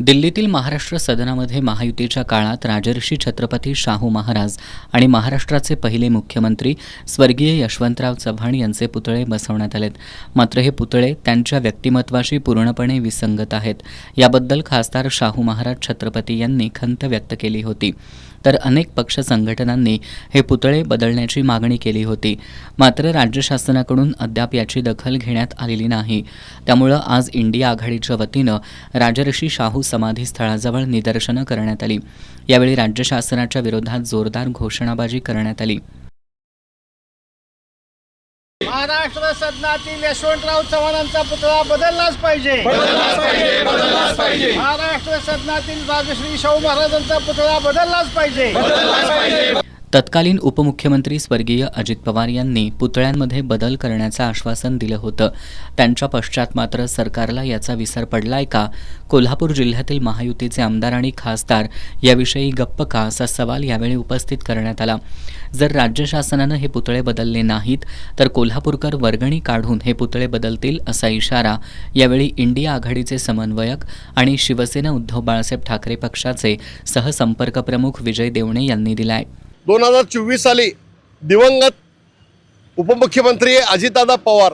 दिल्लीतील महाराष्ट्र सदनामध्ये महायुतीच्या काळात राजर्षी छत्रपती शाहू महाराज आणि महाराष्ट्राचे पहिले मुख्यमंत्री स्वर्गीय यशवंतराव चव्हाण यांचे पुतळे बसवण्यात आलेत. मात्र हे पुतळे त्यांच्या व्यक्तिमत्वाशी पूर्णपणे विसंगत आहेत. याबद्दल खासदार शाहू महाराज छत्रपती यांनी खंत व्यक्त केली होती. तर अनेक पक्ष संघटनांनी हे पुतळे बदलण्याची मागणी केली होती. मात्र राज्य शासनाकडून अद्याप याची दखल घेण्यात आलेली नाही. त्यामुळे आज इंडिया आघाडीच्या वतीनं राजर्षी शाहू समाधी स्थळाजवळ निदर्शनं करण्यात आली. यावेळी राज्य शासनाच्या विरोधात जोरदार घोषणाबाजी करण्यात आली. महाराष्ट्र सदनातील यशवंतराव चव्हाणांचा पुतळा बदललाच पाहिजे. महाराष्ट्र सदनातील राजश्री शाहू महाराजांचा पुतळा बदललाच पाहिजे. तत्कालीन उपमुख्यमंत्री स्वर्गीय अजित पवार यांनी पुतळ्यांमध्ये बदल करण्याचं आश्वासन दिलं होतं. त्यांच्या पश्चात मात्र सरकारला याचा विसर पडलाय का? कोल्हापूर जिल्ह्यातील महायुतीचे आमदार आणि खासदार याविषयी गप्प का, असा सवाल यावेळी उपस्थित करण्यात आला. जर राज्य शासनानं हे पुतळे बदलले नाहीत तर कोल्हापूरकर वर्गणी काढून हे पुतळे बदलतील, असा इशारा यावेळी इंडिया आघाडीचे समन्वयक आणि शिवसेना उद्धव बाळासाहेब ठाकरे पक्षाचे सहसंपर्क प्रमुख विजय देवणे यांनी दिलाय. 2024 साली दिवंगत उपमुख्यमंत्री अजितदादा पवार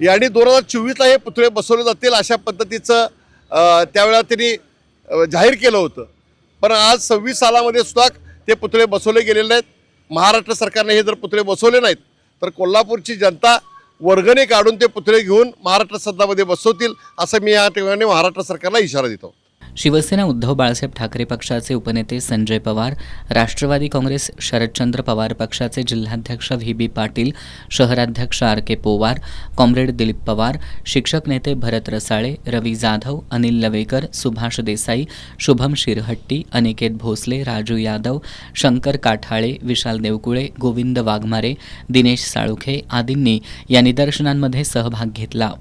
यांनी 2024ला हे पुतळे बसवले जातील अशा पद्धतीचं त्यावेळेला त्यांनी जाहीर केलं होतं. पण आज 26 सालामध्ये सुद्धा ते पुतळे बसवले गेलेले नाहीत. महाराष्ट्र सरकारने हे जर पुतळे बसवले नाहीत तर कोल्हापूरची जनता वर्गणी काढून ते पुतळे घेऊन महाराष्ट्र सदनामध्ये बसवतील, असं मी या ठिकाणी महाराष्ट्र सरकारला इशारा देतो. शिवसेना उद्धव बाळासाहेब ठाकरे पक्षाचे उपनेते संजय पवार, राष्ट्रवादी काँग्रेस शरदचंद्र पवार पक्षाचे जिल्हाध्यक्ष व्ही.बी. पाटील, शहराध्यक्ष आर.के. पोवार, कॉम्रेड दिलीप पवार, शिक्षक नेते भरत रसाळे, रवी जाधव, अनिल लवेकर, सुभाष देसाई, शुभम शिरहट्टी, अनिकेत भोसले, राजू यादव, शंकर काठाळे, विशाल देवकुळे, गोविंद वाघमारे, दिनेश साळुखे आदींनी या निदर्शनांमध्ये सहभाग घेतला.